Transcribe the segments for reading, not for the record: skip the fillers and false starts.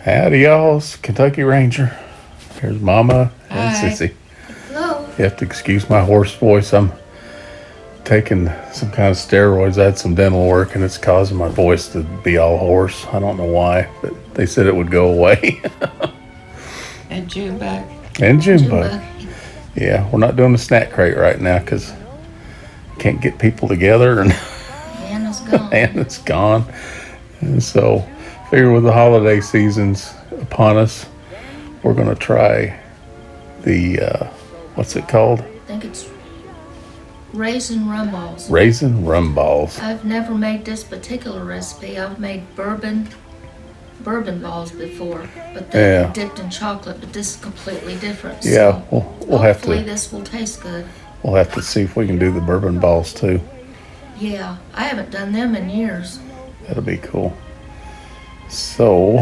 Howdy, y'all. It's Kentucky Ranger. Here's Mama and Hi. Sissy. Hello. You have to excuse my hoarse voice. I'm taking some kind of steroids. I had some dental work, and it's causing my voice to be all hoarse. I don't know why, but they said it would go away. And June back. And Junebug. Yeah, we're not doing the snack crate right now because can't get people together, and Anna's gone. Anna's gone. And so, figure with the holiday seasons upon us, we're going to try the, what's it called? I think it's raisin rum balls. Raisin rum balls. I've never made this particular recipe. I've made bourbon balls before, but they're dipped in chocolate. But this is completely different. Yeah, so we'll have to. Hopefully, this will taste good. We'll have to see if we can do the bourbon balls too. Yeah, I haven't done them in years. That'll be cool. So,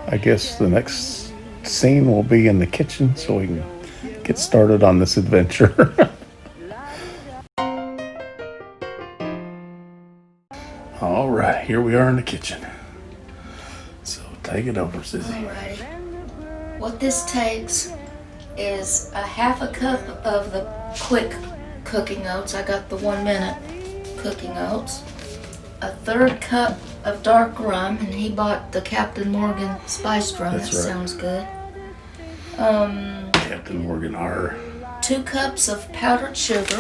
I guess the next scene will be in the kitchen, so we can get started on this adventure. All right, here we are in the kitchen. So take it over, Sissy. Alrighty. What this takes is a half a cup of the quick cooking oats. I got the 1 minute cooking oats. A third cup of dark rum, and he bought the Captain Morgan spiced rum. That's that right. Sounds good. Captain Morgan R. 2 cups of powdered sugar.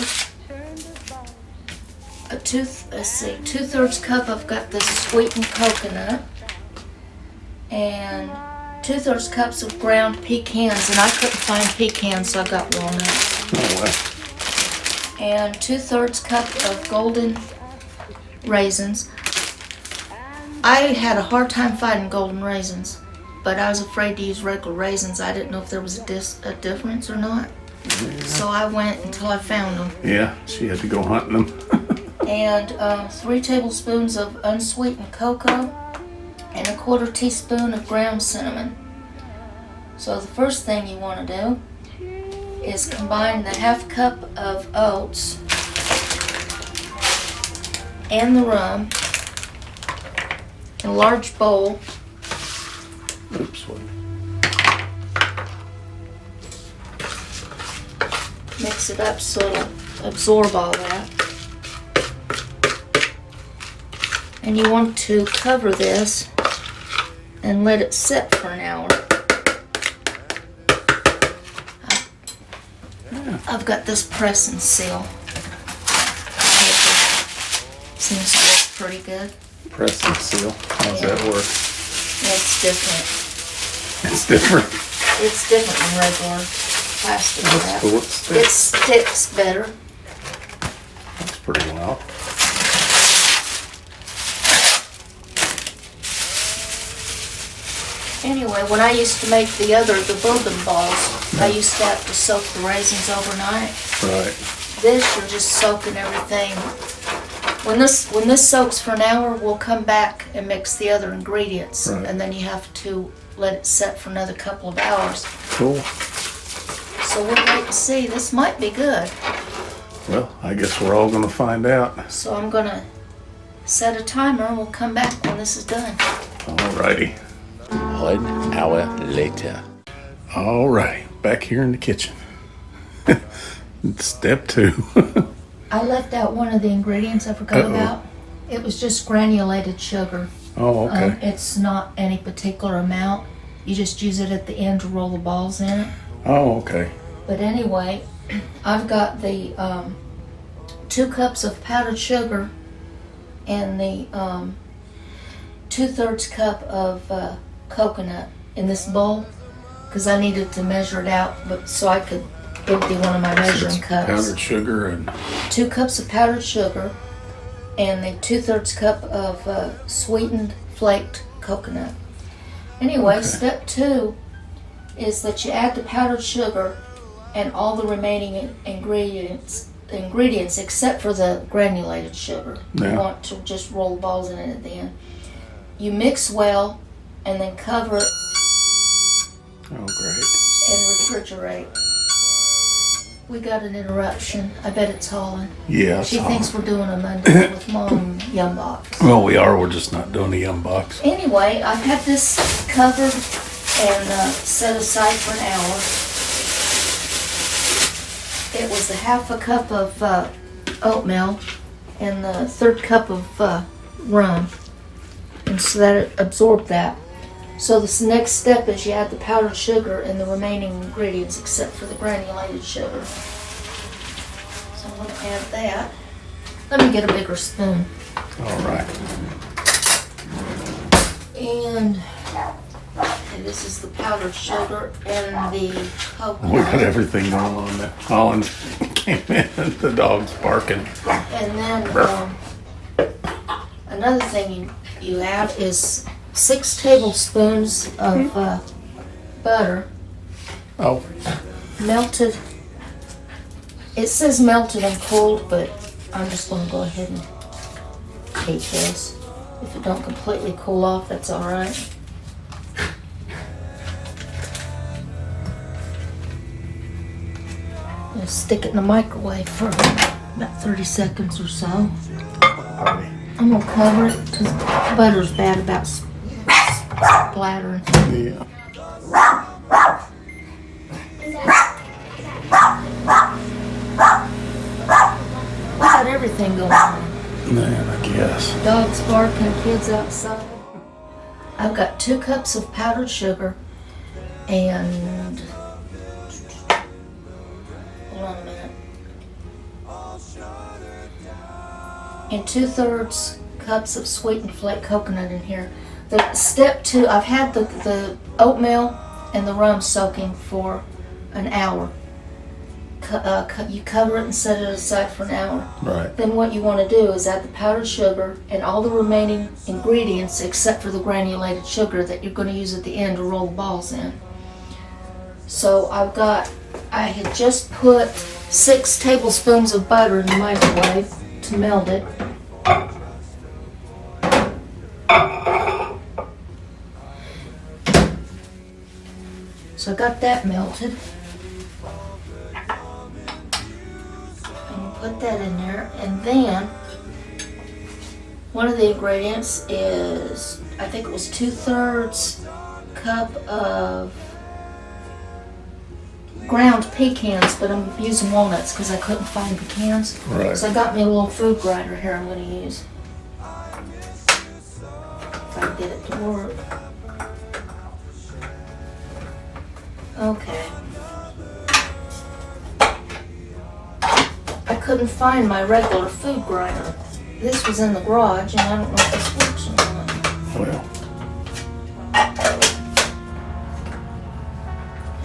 Two-thirds cup I've got the sweetened coconut, and 2/3 cups of ground pecans, and I couldn't find pecans, so I got walnuts. Oh, wow. And 2/3 cup of golden raisins. I had a hard time finding golden raisins, but I was afraid to use regular raisins. I didn't know if there was a difference or not. So I went until I found them. Yeah, she had to go hunting them. And 3 tablespoons of unsweetened cocoa and a 1/4 teaspoon of ground cinnamon. So the first thing you want to do is combine the half cup of oats and the rum in a large bowl. Oops, what? Mix it up so it'll absorb all that. And you want to cover this and let it sit for an hour. I've got this press and seal. Seems to work pretty good. Press and seal. How's that work? It's different. It's different. It's different than regular plastic That's wrap. cool. It sticks better. That's pretty well. Anyway, when I used to make the bourbon balls, I used to have to soak the raisins overnight. Right. This, you're just soaking everything. When this soaks for an hour, we'll come back and mix the other ingredients. Right. And then you have to let it set for another couple of hours. Cool. So we'll wait and see. This might be good. Well, I guess we're all going to find out. So I'm going to set a timer and we'll come back when this is done. Alrighty. 1 hour later. Alright, back here in the kitchen. Step 2. I left out one of the ingredients I forgot about. It was just granulated sugar. Oh, okay. It's not any particular amount. You just use it at the end to roll the balls in it. Oh, okay. But anyway, I've got the 2 cups of powdered sugar and the 2/3 cup of coconut in this bowl because I needed to measure it out, but so I could empty one of my measuring cups. Powdered sugar and 2 cups of powdered sugar and the 2/3 cup of sweetened flaked coconut. Anyway, Okay. Step 2 is that you add the powdered sugar and all the remaining ingredients except for the granulated sugar. Yeah. You want to just roll balls in it at the end. You mix well and then cover it oh, great. and refrigerate. We got an interruption. I bet it's Holland. Yeah, She it's thinks we're doing a Monday with Mom Yum Box. Well, we are. We're just not doing the yum box. Anyway, I've had this covered and set aside for an hour. It was a half a cup of oatmeal and the third cup of rum, and so that it absorbed that. So this next step is you add the powdered sugar and the remaining ingredients except for the granulated sugar. So I'm going to add that. Let me get a bigger spoon. All right. And okay, this is the powdered sugar and the coconut. We got everything going on there. Holland came in and the dog's barking. And then another thing you add is 6 tablespoons of butter. Oh, Melted. It says melted and cooled, but I'm just going to go ahead and take this. If it don't completely cool off, that's all right. I'm going to stick it in the microwave for about 30 seconds or so. I'm going to cover it because butter's bad about splattering. yeah. We got everything going on. Man, I guess. Dogs barking, kids outside. I've got 2 cups of powdered sugar and hold on a minute. And 2/3 cups of sweetened flake coconut in here. The step 2, I've had the oatmeal and the rum soaking for an hour. You cover it and set it aside for an hour. Right. Then what you want to do is add the powdered sugar and all the remaining ingredients except for the granulated sugar that you're going to use at the end to roll the balls in. So I had just put 6 tablespoons of butter in the microwave to melt it. So I got that melted. Put that in there, and then one of the ingredients is, I think it was 2/3 cup of ground pecans, but I'm using walnuts because I couldn't find pecans. Right. So I got me a little food grinder here I'm going to use. If I can get it to work. Okay. I couldn't find my regular food grinder. This was in the garage, and I don't know if this works or not. Well,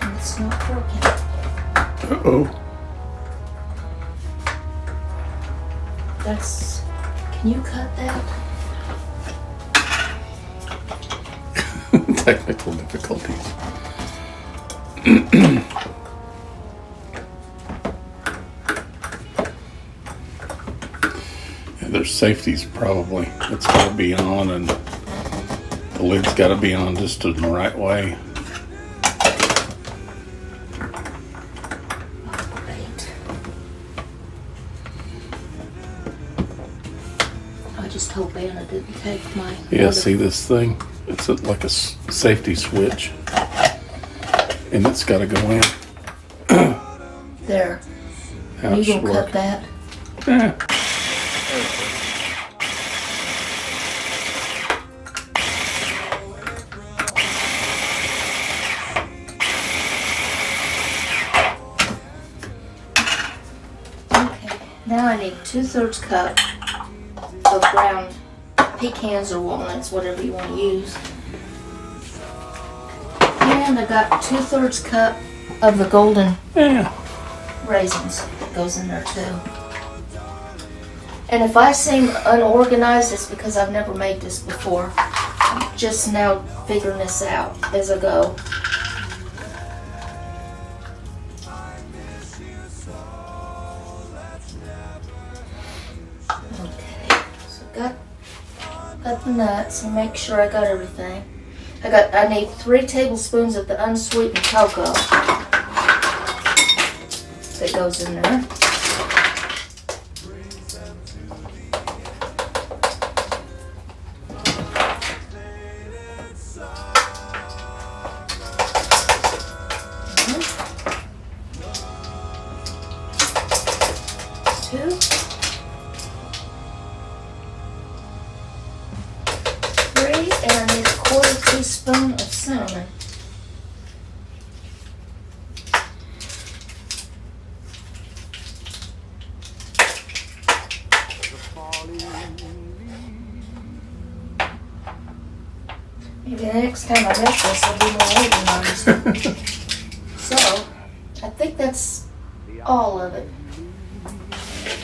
And it's not working. uh-oh. That's. Can you cut that? Technical difficulties. There's safeties probably. It's got to be on, and the lid's got to be on just in the right way. Great. I just hope Anna didn't take my. Yeah, see this thing? It's like a safety switch, and it's got to go in. There. Now You it should gonna cut work. that? Yeah. Okay. Now I need 2/3 cup of ground pecans or walnuts, whatever you want to use. And I got 2/3 cup of the golden Yeah. raisins that goes in there too. And if I seem unorganized, it's because I've never made this before. I'm just now figuring this out as I go. Okay, so got the nuts and make sure I got everything. I need 3 tablespoons of the unsweetened cocoa that goes in there. and a 1/4 teaspoon of cinnamon. Maybe the next time I make this, I'll be more organized. So, I think that's all of it.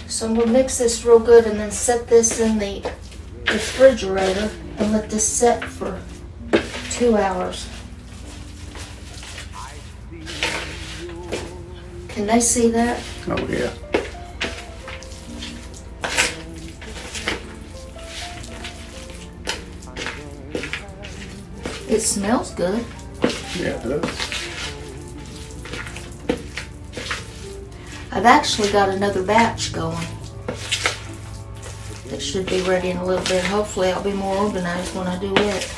So I'm going to mix this real good and then set this in the refrigerator and let this set for 2 hours. Can they see that? Oh, yeah. It smells good. Yeah, it does. I've actually got another batch going. That should be ready in a little bit. Hopefully I'll be more organized when I do it.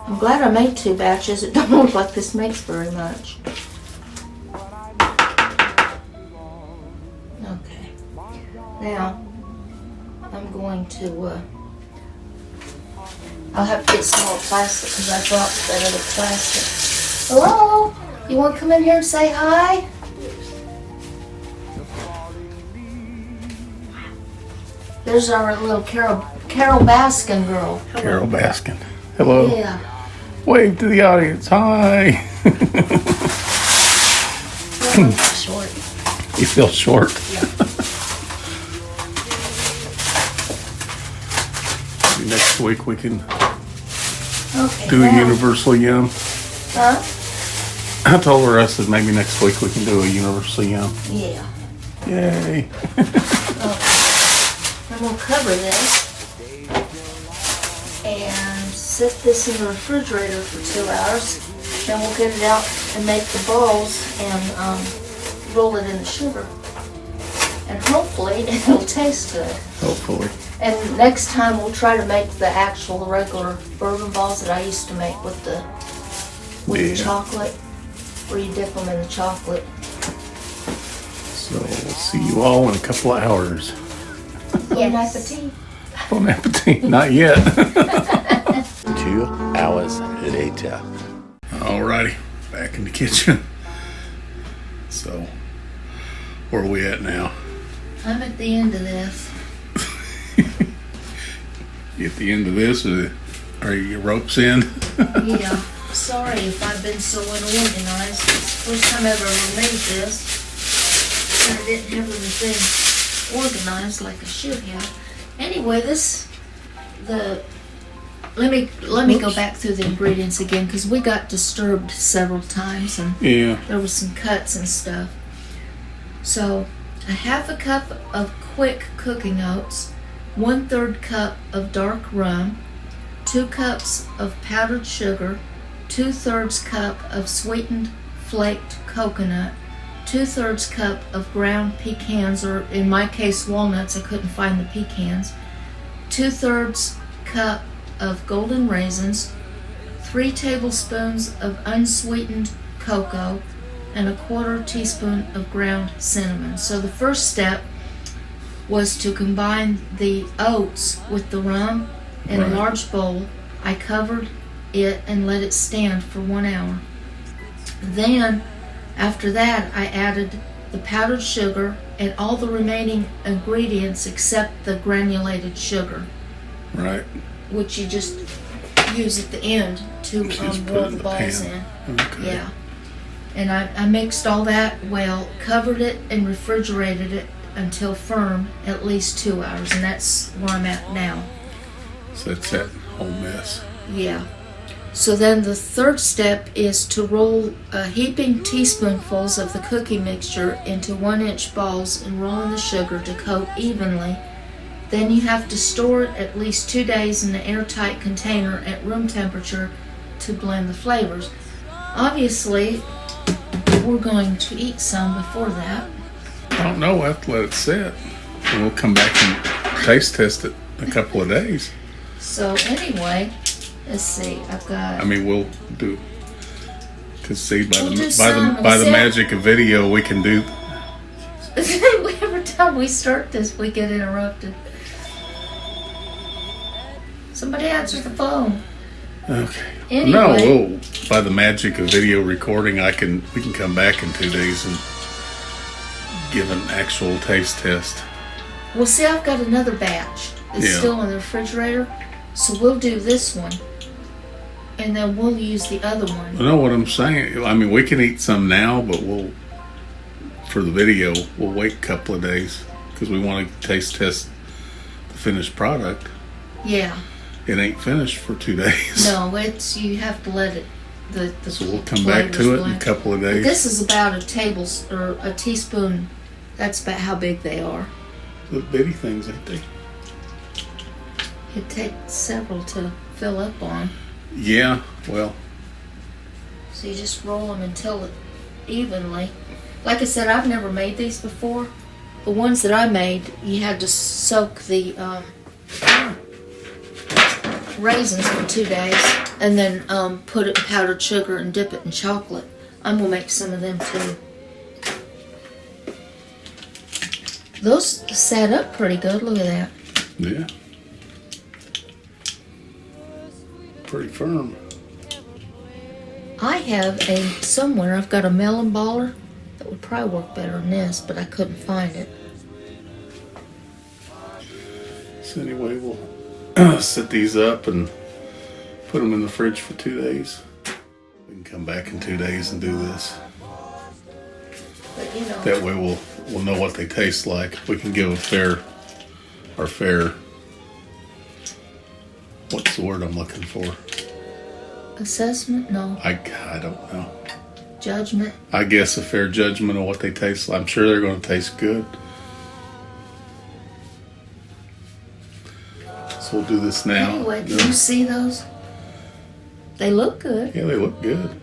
I'm glad I made 2 batches. It don't look like this makes very much. Okay. Now, I'm going to, I'll have to get some more plastic because I dropped that other plastic. Hello? You want to come in here and say hi? There's our little Carol Baskin girl. Hello. Carol Baskin. Hello. Yeah. Wave to the audience. Hi. Short. You feel short? Yeah. Maybe next week we can Okay. do a now- universal yum. Huh? I told her, I said maybe next week we can do a universal yum. Yeah. Yay. And we'll cover this and set this in the refrigerator for 2 hours. Then we'll get it out and make the balls and roll it in the sugar. And hopefully it'll taste good. Hopefully. And next time we'll try to make the actual regular bourbon balls that I used to make with the Yeah. chocolate, where you dip them in the chocolate. So we'll see you all in a couple of hours. Bon appetit. Bon appetit. Not yet. 2 hours later. Alrighty, back in the kitchen. So, where are we at now? I'm at the end of this. You at the end of this, or are your ropes in? Yeah. Sorry if I've been so unorganized. It's the first time I ever made this. And I didn't have everything organized like I should have. Anyway, let me go back through the ingredients again because we got disturbed several times and Yeah. there was some cuts and stuff. So, a 1/2 cup of quick cooking oats, 1/3 cup of dark rum, 2 cups of powdered sugar, 2/3 cup of sweetened flaked coconut, 2/3 cup of ground pecans, or in my case walnuts, I couldn't find the pecans, 2/3 cup of golden raisins, 3 tablespoons of unsweetened cocoa, and a 1/4 teaspoon of ground cinnamon. So the first step was to combine the oats with the rum in Right. a large bowl. I covered it and let it stand for 1 hour. Then, after that, I added the powdered sugar and all the remaining ingredients except the granulated sugar, Right. which you just use at the end to Just put roll it in the the balls pan. in. Okay. Yeah. And I mixed all that well, covered it, and refrigerated it until firm, at least 2 hours, and that's where I'm at now. So that's that whole mess. Yeah. So then the third step is to roll heaping teaspoonfuls of the cookie mixture into 1-inch balls and roll in the sugar to coat evenly. Then you have to store it at least 2 days in an airtight container at room temperature to blend the flavors. Obviously, we're going to eat some before that. I don't know. We'll have to let it sit. And we'll come back and taste test it in a couple of days. So anyway, let's see. I've got. I mean, we'll do. Cause see, by We'll do the some. by the See, magic of video, we can do. we ever time we start this, we get interrupted. Somebody answer the phone. Okay. Anyway. No, by the magic of video recording, we can come back in 2 days and give an actual taste test. Well, see, I've got another batch. It's still in the refrigerator. So we'll do this one. And then we'll use the other one. You know what I'm saying? I mean, we can eat some now, but for the video, we'll wait a couple of days because we want to taste test the finished product. Yeah. It ain't finished for 2 days. No, you have to let it. So we'll come back to it in a couple of days. But this is about a teaspoon. That's about how big they are. The bitty things, ain't they? It takes several to fill up on. Yeah, well. So you just roll them until it evenly. Like I said, I've never made these before. The ones that I made, you had to soak the raisins for 2 days and then put it in powdered sugar and dip it in chocolate. I'm going to make some of them too. Those sat up pretty good. Look at that. Yeah. Pretty firm. I have somewhere I've got a melon baller that would probably work better than this, but I couldn't find it. So anyway, we'll set these up and put them in the fridge for 2 days. We can come back in 2 days and do this. But you know, that way we'll know what they taste like. We can give a fair, what's the word I'm looking for? Assessment? No. I don't know. Judgment? I guess a fair judgment of what they taste like. I'm sure they're going to taste good. So we'll do this now. Anyway, can you see those? They look good. Yeah, they look good.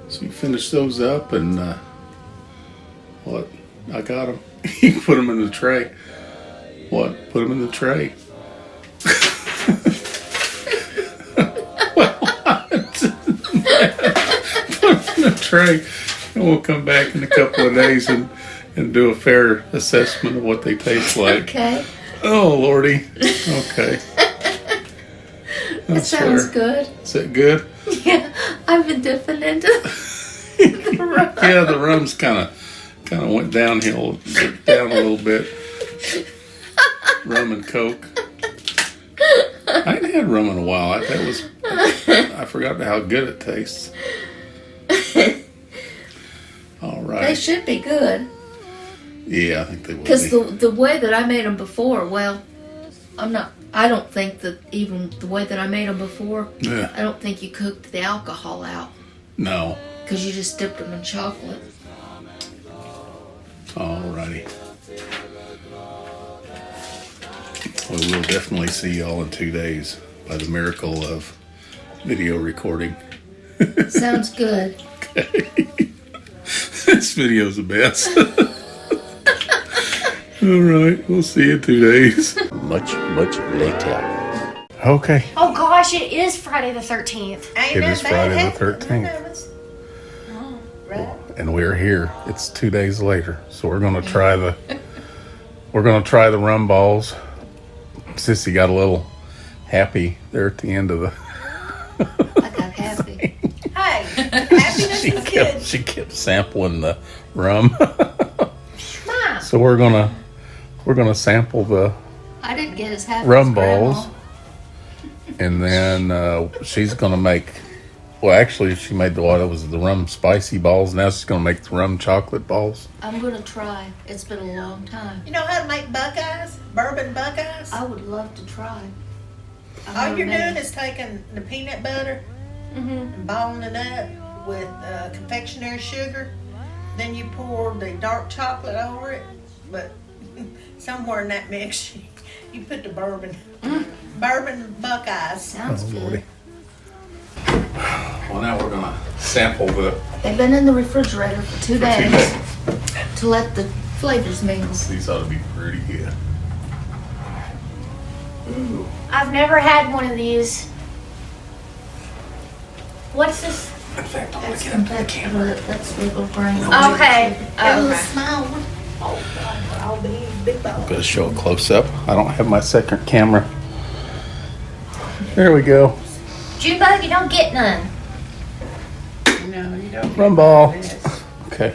So you finish those up and what? I got them. You can put them in the tray. What? Put them in the tray. Put them in the tray, and we'll come back in a couple of days and do a fair assessment of what they taste like. Okay. Oh, Lordy. Okay. That sounds good. Is that good? Yeah, I've been dipping into the rum. Yeah, the rum's kind of went down a little bit. Rum and Coke. I ain't had rum in a while. I forgot how good it tastes. All right. They should be good. Yeah, I think they will. Because the way that I made them before, well, I don't think that even the way that I made them before, yeah. I don't think you cooked the alcohol out. No. Because you just dipped them in chocolate. Alrighty. Well, we'll definitely see y'all in 2 days by the miracle of video recording. Sounds good. Okay. This video's the best. Alright, we'll see you in 2 days. Much later. Okay. Oh gosh, it is Friday the 13th. It is Friday the 13th. And we're here. It's 2 days later. So we're gonna try the rum balls. Sissy got a little happy there at the end of the I got happy. Hey, happiness is good. she kept sampling the rum. Mom. So we're gonna sample the I didn't get as happy rum as Grandma. balls. And then she's gonna make, well, actually she made the rum spicy balls. Now she's gonna make the rum chocolate balls. I'm going to try. It's been a long time. You know how to make Buckeyes? Bourbon Buckeyes? I would love to try. All you're doing is taking the peanut butter and balling it up with confectionery sugar. Then you pour the dark chocolate over it. But somewhere in that mix, you put the bourbon. Bourbon Buckeyes. Sounds good. Lordy. Well, now we're gonna sample the. They've been in the refrigerator for 2 days to let the flavors mingle. These ought to be pretty good. Ooh. I've never had one of these. What's this? In fact, I'm gonna That's get up to the camera. That's little brain. Okay. It was a Okay. small one. Oh, God, I'll be big I'm ball. gonna show a close up. I don't have my second camera. There we go. Junebug, you don't get none. No, you don't. Run ball. Yes. Okay.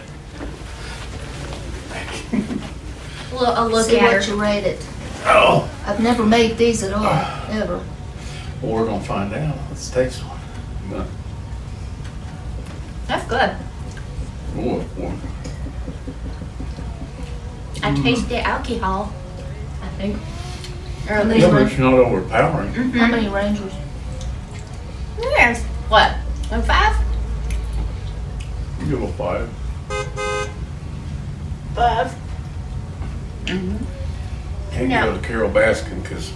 I'll look See at what her. you rate it. Oh. I've never made these at all, ever. Well, we're gonna find out. Let's taste one. That's good. Ooh, ooh. I taste the alcohol, I think. Or at Yeah, least Yeah, but it's not overpowering. How many Rangers? Yes. What? 5? You give a 5. 5. Can't No. go to Carol Baskin because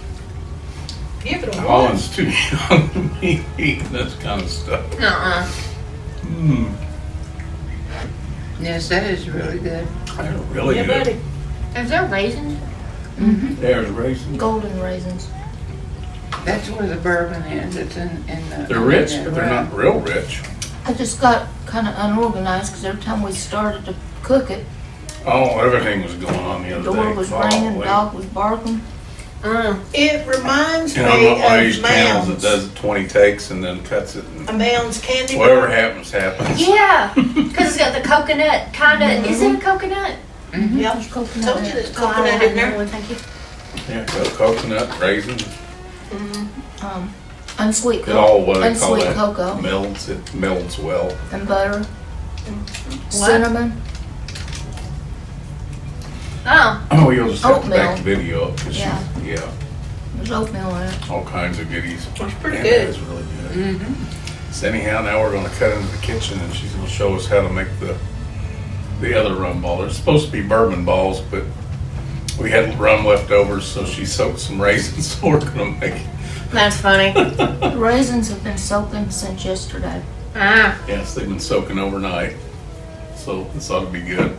Give it a one. Holland's too young to be eating this kind of stuff. Mmm. Yes, that is really good. They're really Yeah, good. buddy. Is there raisins? There's raisins. Golden raisins. That's where the bourbon is. It's in the. They're rich, in but the they're not real rich. I just got kind of unorganized because every time we started to cook it, Oh, everything was going on the the other door day. was ringing, Golly. dog was barking. It reminds And I'm not me one of of these channels that Mounds. does 20 takes and then cuts it. And A Mounds candy whatever bar. happens, happens. Yeah, because it's got the coconut kind of. Is it a coconut? Yep. There's coconut Told in you it. there's Oh, I don't coconut have in there. one, thank you. Yeah, got coconut, raisins. Unsweet It cocoa. all, what I call Unsweet that, cocoa melds. It melds well. and butter. Cinnamon. Oh, Oh, you'll just have to back Oatmeal. the video up. 'Cause Yeah. yeah, There's oatmeal in it. all kinds of goodies. It's pretty Man, good. That is really good. So anyhow, now we're gonna cut into the kitchen and she's gonna show us how to make the other rum ball. They're supposed to be bourbon balls, but we had rum left over, so she soaked some raisins, so we're gonna make it. that's funny. The raisins have been soaking since yesterday. Yes, they've been soaking overnight, so this ought to be good.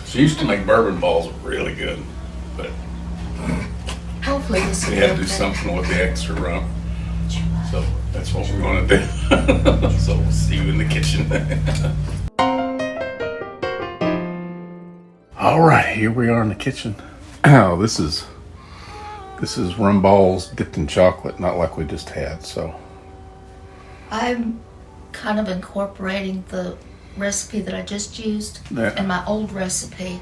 She used to make bourbon balls really good, but Hopefully this will we be had to do okay. something with the extra rum. So that's what we're gonna do. So we'll see you in the kitchen. All right, here we are in the kitchen. Oh, this is rum balls dipped in chocolate, not like we just had. So I'm kind of incorporating the recipe that I just used Yeah. and my old recipe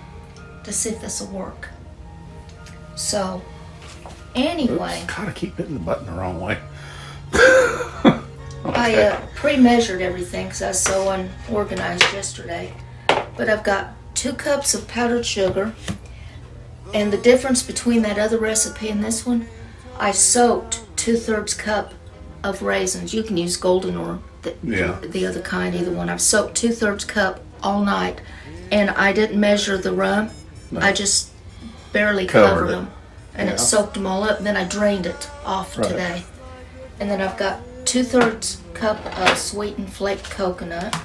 to see if this will work. So, anyway, kind of keep hitting the button the wrong way. I pre-measured everything because I was so unorganized yesterday. But I've got 2 cups of powdered sugar. And the difference between that other recipe and this one, I soaked 2/3 cup of raisins. You can use golden or the other kind, either one. I've soaked 2/3 cup all night. And I didn't measure the rum. No. I just barely Covered covered it. them. And Yeah. it soaked them all up. And then I drained it off Right. today. And then I've got 2/3 cup of sweetened flaked coconut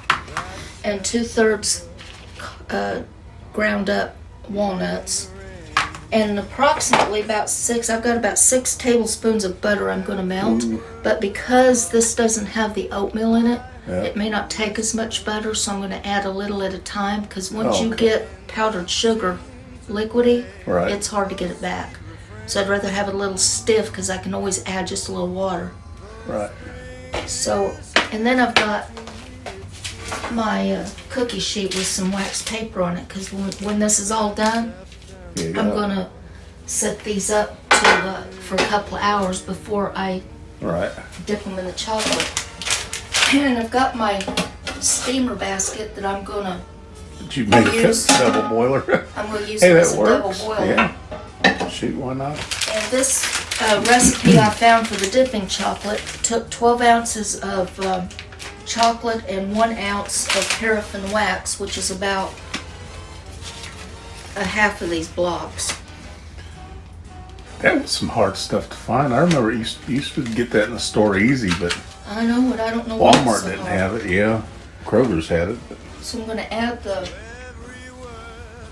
and 2/3 ground up walnuts and approximately I've got about 6 tablespoons of butter I'm going to melt. But because this doesn't have the oatmeal in it, Yeah. it may not take as much butter, so I'm going to add a little at a time because once you okay. get powdered sugar liquidy, Right. it's hard to get it back. So I'd rather have it a little stiff because I can always add just a little water. Right. So, and then I've got my cookie sheet with some wax paper on it because when this is all done, I'm going to set these up to, for a couple of hours before I Right. dip them in the chocolate. And I've got my steamer basket that I'm going to Did you make a Use- double boiler? use Hey, it as that a double works. boiler. Yeah. Shoot, why not? And this recipe I found for the dipping chocolate took 12 ounces of chocolate and 1 ounce of paraffin wax, which is about a half of these blocks. That was some hard stuff to find. I remember you used to get that in the store easy, but I know, but I don't know why it's Walmart so didn't hard. have it. Yeah, Kroger's had it. But So I'm going to add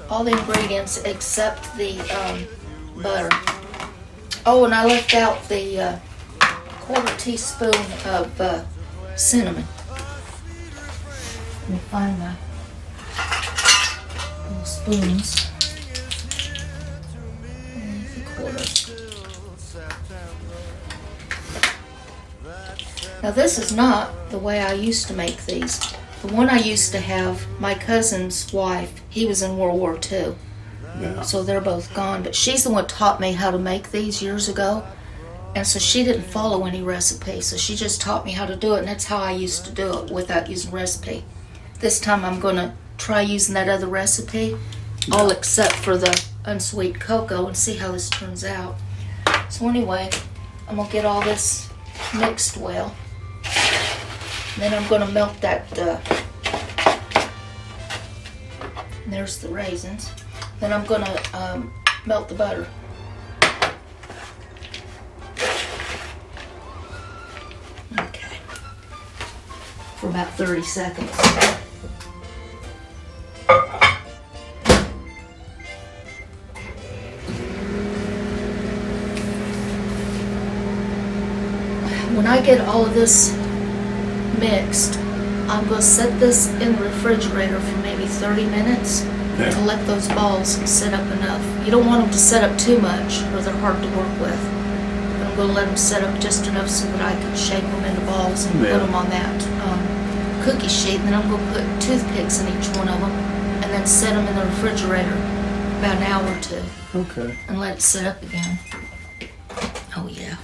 all the ingredients except the butter. Oh, and I left out the 1/4 teaspoon of cinnamon. Let me find my little spoons. 3/4. Now this is not the way I used to make these. The one I used to have, my cousin's wife, he was in World War II. Yeah. So they're both gone, but she's the one taught me how to make these years ago. And so she didn't follow any recipe, so she just taught me how to do it, and that's how I used to do it without using recipe. This time I'm going to try using that other recipe, all except for the unsweet cocoa, and see how this turns out. So anyway, I'm going to get all this mixed well. And then I'm going to melt that, there's the raisins. Then I'm going to melt the butter. Okay. For about 30 seconds. When I get all of this mixed, I'm going to set this in the refrigerator for maybe 30 minutes to let those balls set up enough. You don't want them to set up too much or they're hard to work with. But I'm going to let them set up just enough so that I can shape them into balls and put them on that cookie sheet. And then I'm going to put toothpicks in each one of them and then set them in the refrigerator about an hour or two. Okay. And let it set up again. Oh yeah.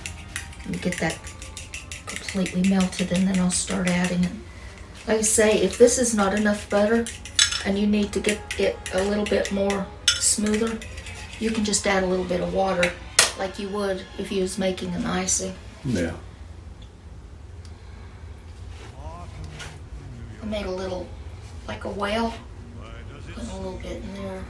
Let me get that completely melted and then I'll start adding it. Like I say, if this is not enough butter and you need to get it a little bit more smoother, you can just add a little bit of water like you would if you was making an icing. Yeah. I made a little, like a whale, put a little bit in there.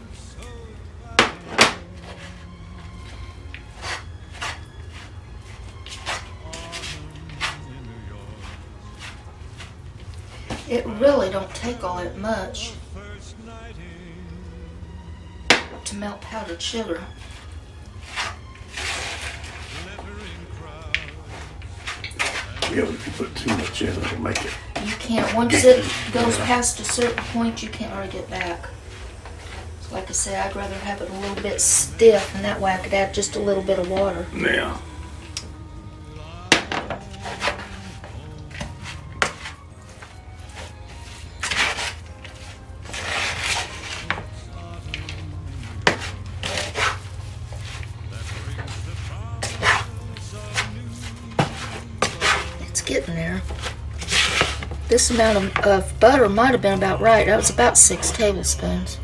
It really don't take all that much to melt powdered sugar. Yeah, if you put too much in, it'll make it. You can't, once it goes past a certain point, you can't really get back. So like I say, I'd rather have it a little bit stiff, and that way I could add just a little bit of water. Yeah. Getting there. This amount of butter might have been about right. That was about 6 tablespoons.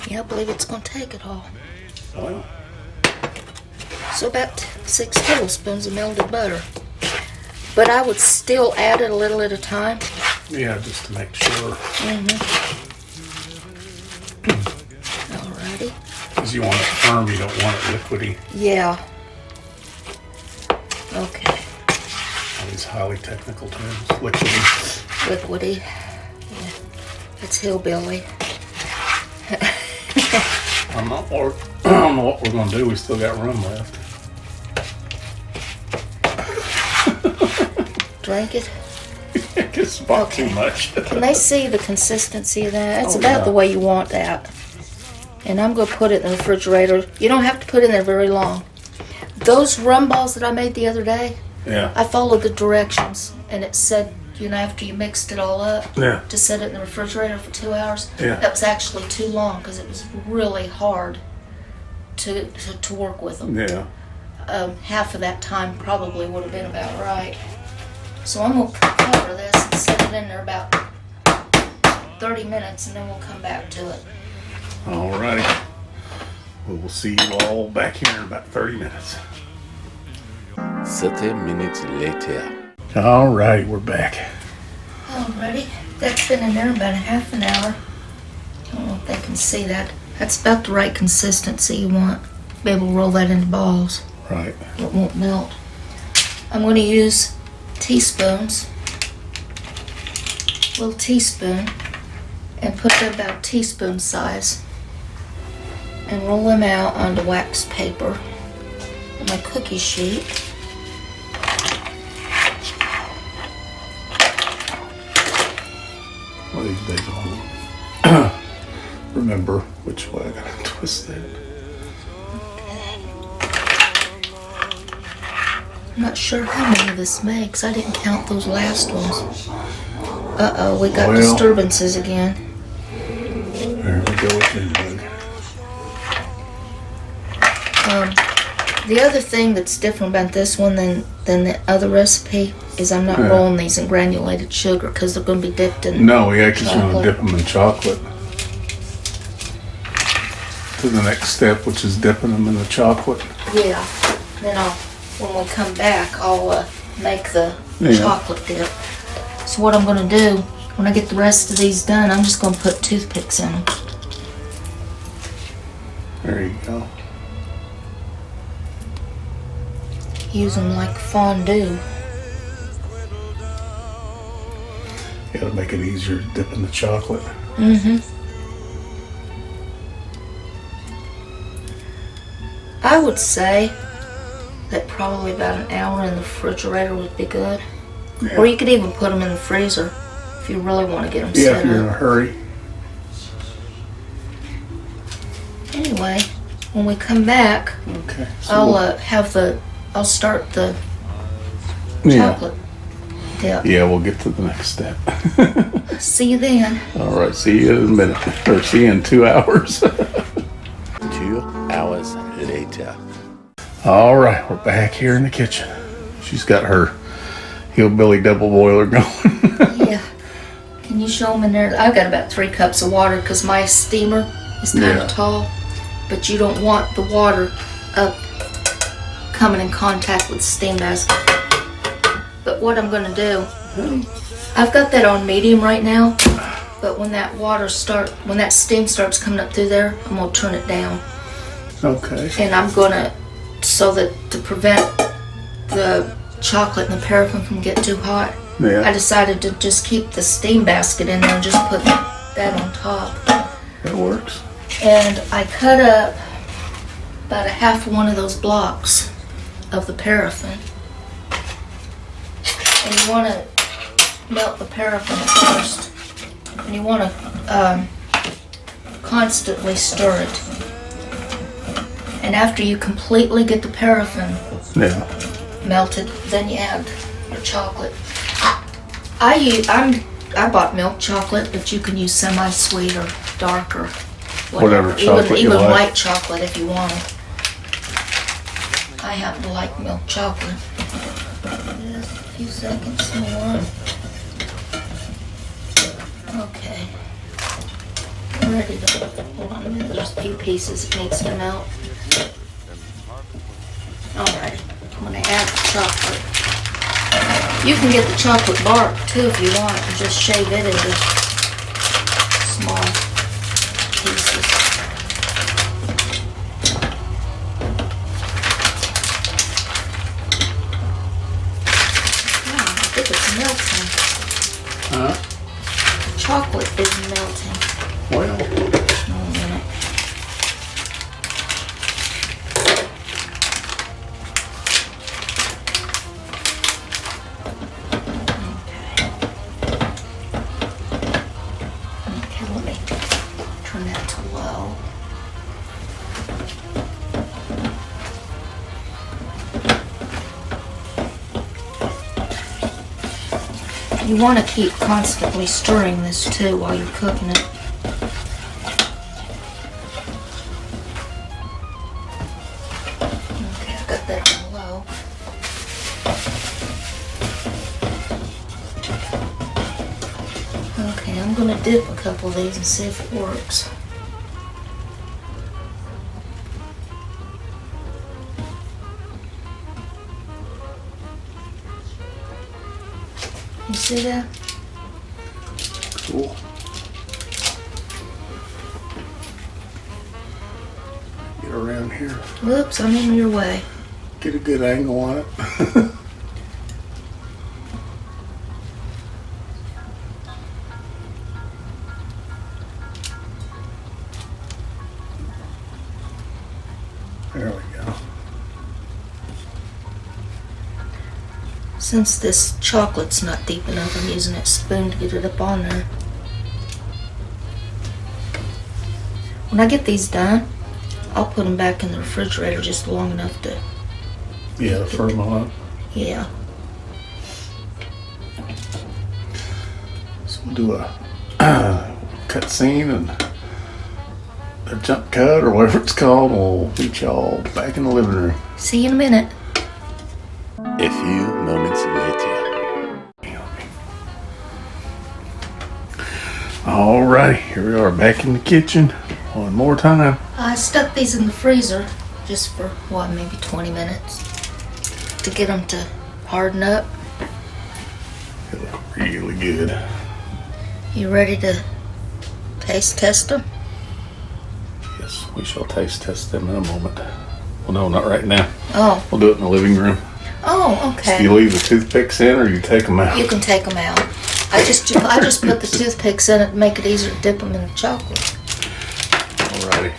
Yeah, I believe it's going to take it all. Well. So about 6 tablespoons of melted butter. But I would still add it a little at a time. Yeah, just to make sure. Alrighty. Because you want it firm, you don't want it liquidy. Yeah. Okay. All these highly technical terms. Liquidy. Liquidy. Yeah. It's hillbilly. I don't know what we're going to do. We still got room left. Drink it. It's about too much. Can they see the consistency of that? That's Oh, about yeah. the way you want that. And I'm going to put it in the refrigerator. You don't have to put it in there very long. Those rum balls that I made the other day, Yeah. I followed the directions. And it said, you know, after you mixed it all up, Yeah. to set it in the refrigerator for 2 hours. Yeah. That was actually too long because it was really hard to work with them. Yeah. Half of that time probably would have been about right. So I'm going to cover this and set it in there about 30 minutes and then we'll come back to it. Alrighty. Well, we'll see you all back here in about 30 minutes. 30 minutes later. Alright, we're back. Alrighty. That's been in there about a half an hour. I don't know if they can see that. That's about the right consistency you want. Be able to roll that into balls. Right. It won't melt. I'm going to use teaspoons, little teaspoon, and put them about teaspoon size and roll them out onto wax paper. my cookie sheet. One of these days I'll remember which way I gotta twist that. I'm not sure how many this makes. I didn't count those last ones. Uh-oh, we got Well. disturbances again. There we go again, bud. The other thing that's different about this one than the other recipe is I'm not Yeah. rolling these in granulated sugar because they're going to be dipped in No, we actually gonna chocolate. dip them in chocolate. To the next step, which is dipping them in the chocolate. Yeah. Then when we come back, I'll make the Yeah. chocolate dip. So what I'm going to do, when I get the rest of these done, I'm just going to put toothpicks in them. There you go. Use them like fondue. It'll make it easier to dip in the chocolate. Mm-hmm. I would say that probably about an hour in the refrigerator would be good. Yeah. Or you could even put them in the freezer if you really want to get them Yeah, set if you're in a up. hurry. Anyway, when we come back, Okay. I'll start the Yeah. chocolate dip. Yeah, we'll get to the next step. See you then. All right, see you in a minute. Or see you in 2 hours. 2 hours later. All right, we're back here in the kitchen. She's got her hillbilly double boiler going. Yeah. Can you show them in there? I've got about 3 cups of water because my steamer is kind Yeah. of tall. But you don't want the water up coming in contact with the steam basket. But what I'm going to do, I've got that on medium right now. But when that steam starts coming up through there, I'm going to turn it down. Okay. And I'm going to, so that to prevent the chocolate and the paraffin from getting too hot, I Yeah, decided to just keep the steam basket in there and just put that on top. that works. And I cut up about a half one of those blocks of the paraffin. And you want to melt the paraffin first. And you want to constantly stir it. And after you completely get the paraffin Yeah. melted, then you add your chocolate. I bought milk chocolate, but you can use semi-sweet or dark or Whatever chocolate you even like. white chocolate if you want it. I happen to like milk chocolate. Just a few seconds more. Okay. Ready to, hold on a minute, there's a few pieces it needs to melt. Alright, I'm gonna add the chocolate. You can get the chocolate bark too if you want and just shave it into small pieces. Wow, I think it's melting. Huh? The chocolate is melting. Well, Hold on a minute. Okay, let me turn that to low. You want to keep constantly stirring this too while you're cooking it. Okay, I've got that on low. Okay, I'm gonna dip a couple of these and see if it works. You see that? cool. Get around here. Whoops, I'm in your way. Get a good angle on it. There we go. Since this chocolate's not deep enough, I'm using a spoon to get it up on there. When I get these done, I'll put them back in the refrigerator just long enough to, Yeah, the firm on. yeah. So we'll do a cut scene and a jump cut or whatever it's called. We'll meet y'all back in the living room. See you in a minute. A few moments later. Alrighty, here we are back in the kitchen one more time. I stuck these in the freezer just for, what, maybe 20 minutes to get them to harden up. They look really good. You ready to taste test them? Yes, we shall taste test them in a moment. Well, no, not right now. Oh, We'll do it in the living room. oh, Do you okay. leave the toothpicks in or you take them out? You can take them out. I just put the toothpicks in it to make it easier to dip them in the chocolate. Alrighty.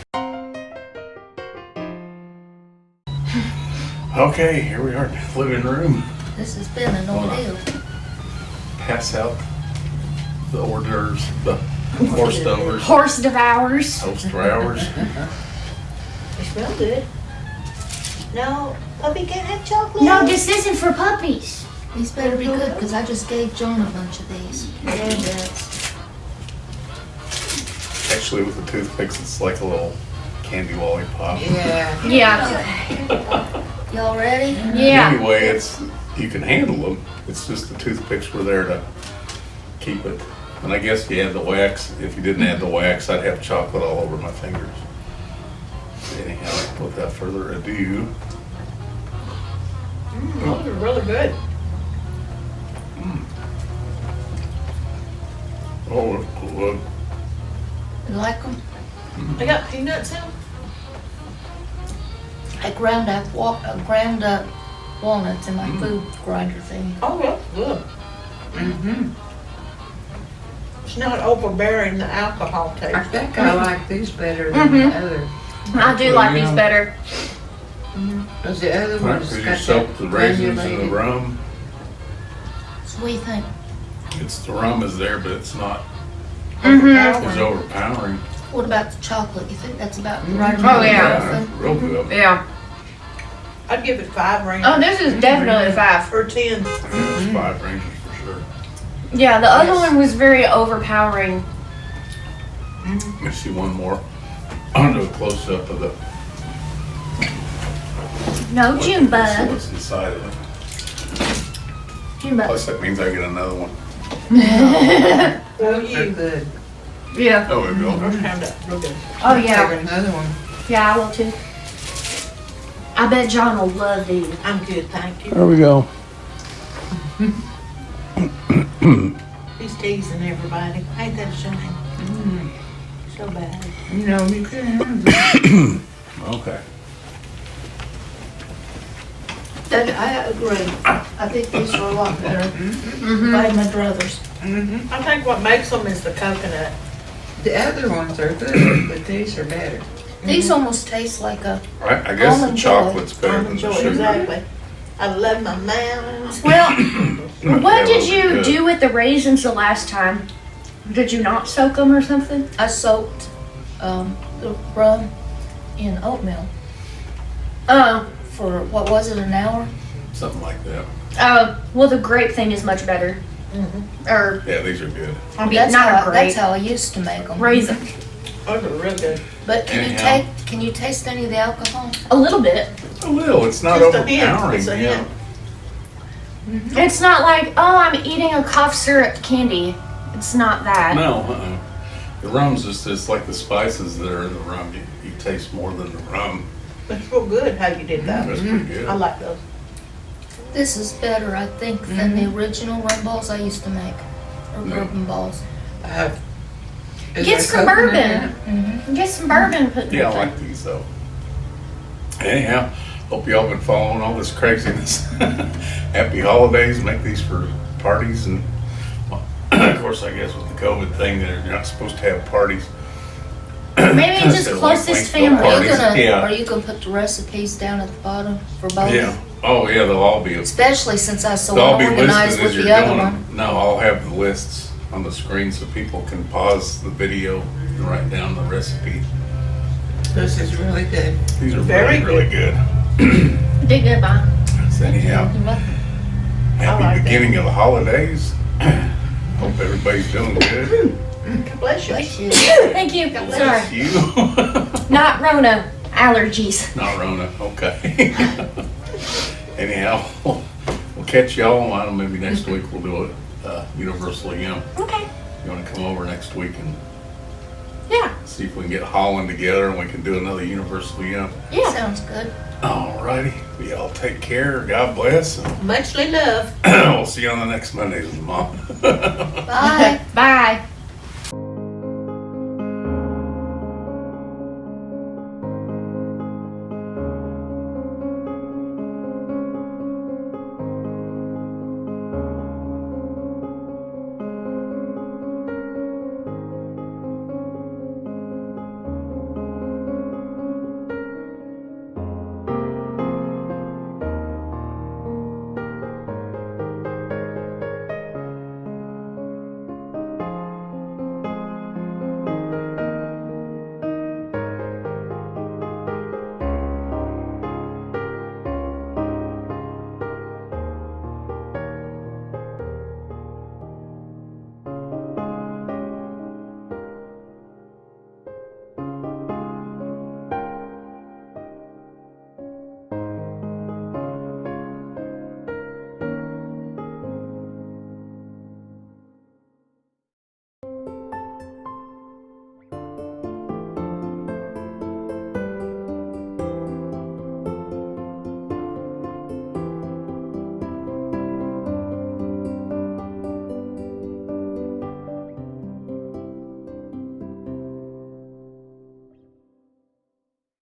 Okay, here we are in the living room. This has been an ordeal. Pass out the hors d'oeuvres, the horse overs, Horse devours. toast hours. They smell good. No, puppy can't have chocolate. No, this isn't for puppies. These better be good because I just gave John a bunch of these. And Actually, with the toothpicks, it's like a little candy lollipop. Yeah. Yeah. y'all ready? Yeah. Anyway, you can handle them. It's just the toothpicks were there to keep it. And I guess you add the wax. If you didn't add the wax, I'd have chocolate all over my fingers. Anyhow, without further ado, Those are really good. oh, look. You like them? They got peanuts in them. I ground up walnuts in my food grinder thing. Oh, that's good. Mm-hmm. It's not overbearing the alcohol I taste. think I like these better than the other. I do like these better. Because the other Right, one's because you got soak that the raisins in the granulated. rum. So what do you think? It's the rum is there, but it's not Mm-hmm. as overpowering. What about the chocolate? You think that's about Mhm. right? Oh, about yeah. right? Real good. Yeah. I'd give it 5 rings. Oh, this is definitely a 5. Or 10. It's 5 ranges for sure. Yeah, the other one was very overpowering. Let me see one more. I'll do a close up of the No, June bug. what's inside of it. June bug. Plus that means I get another one. Well, Those are you good. Yeah. Oh, it will. have that real good. Oh, Have yeah. another one. Yeah, I will too. I bet John will love these. I'm good, thank you. There we go. He's teasing everybody. Ain't that a shame? So bad. You know, you can have them. Okay. I agree. I think these are a lot better. By my druthers. Mm-hmm. I think what makes them is the coconut. The other ones are good, but these are better. These almost taste like a. I guess the Almond joy. chocolate's better than Almond the joy, sugar. exactly. I love my mountains. Well, what That did was you good. do with the raisins the last time? Did you not soak them or something? I soaked the rum in oatmeal Oh. for what was it, an hour? Something like that. Well, the grape thing is much better. Or, Yeah, these are good. I mean, That's not a grape. that's how I used to make them. Raisin. Those are real good. But Anyhow. can you taste any of the alcohol? A little bit. A little. It's not Just a hint. overpowering. It's a Yeah. hint. It's not like, oh, I'm eating a cough syrup candy. It's not that. No, the rum's just it's like the spices that are in the rum. You taste more than the rum. It's real good how you did that. That's pretty good. I like those. This is better, I think, than the original rum balls I used to make, or No. bourbon balls. Is Get there some coconut in bourbon. it? Get some bourbon put in Yeah, I it. like these though. Anyhow, hope y'all been following all this craziness. Happy holidays. Make these for parties and, well, of course, I guess with the COVID thing, they're not supposed to have parties Maybe just Said closest link, family. no Are you gonna, Yeah. are you gonna put the recipes down at the bottom for both? Yeah. Oh, yeah, they'll all be. Especially since I so They'll all be organized listed with as you're the other doing one. them. No, I'll have the lists on the screen so people can pause the video and write down the recipe. This is really good. These are Very really good. Did good, bye. So anyhow, happy like that. beginning of the holidays. Hope everybody's doing good. God bless you. Bless you. Thank you. Sorry. Bless you. Not Rona. Allergies. Not Rona, okay. Anyhow, we'll catch y'all. I don't know, maybe next week we'll do it universally, you know. Okay. You wanna come over next week and Yeah. see if we can get Holland together and we can do another universal, you know. Yeah. Sounds good. Alrighty, y'all take care. God bless. Muchly love. We'll see you on the next Monday, Mom. Bye. Bye.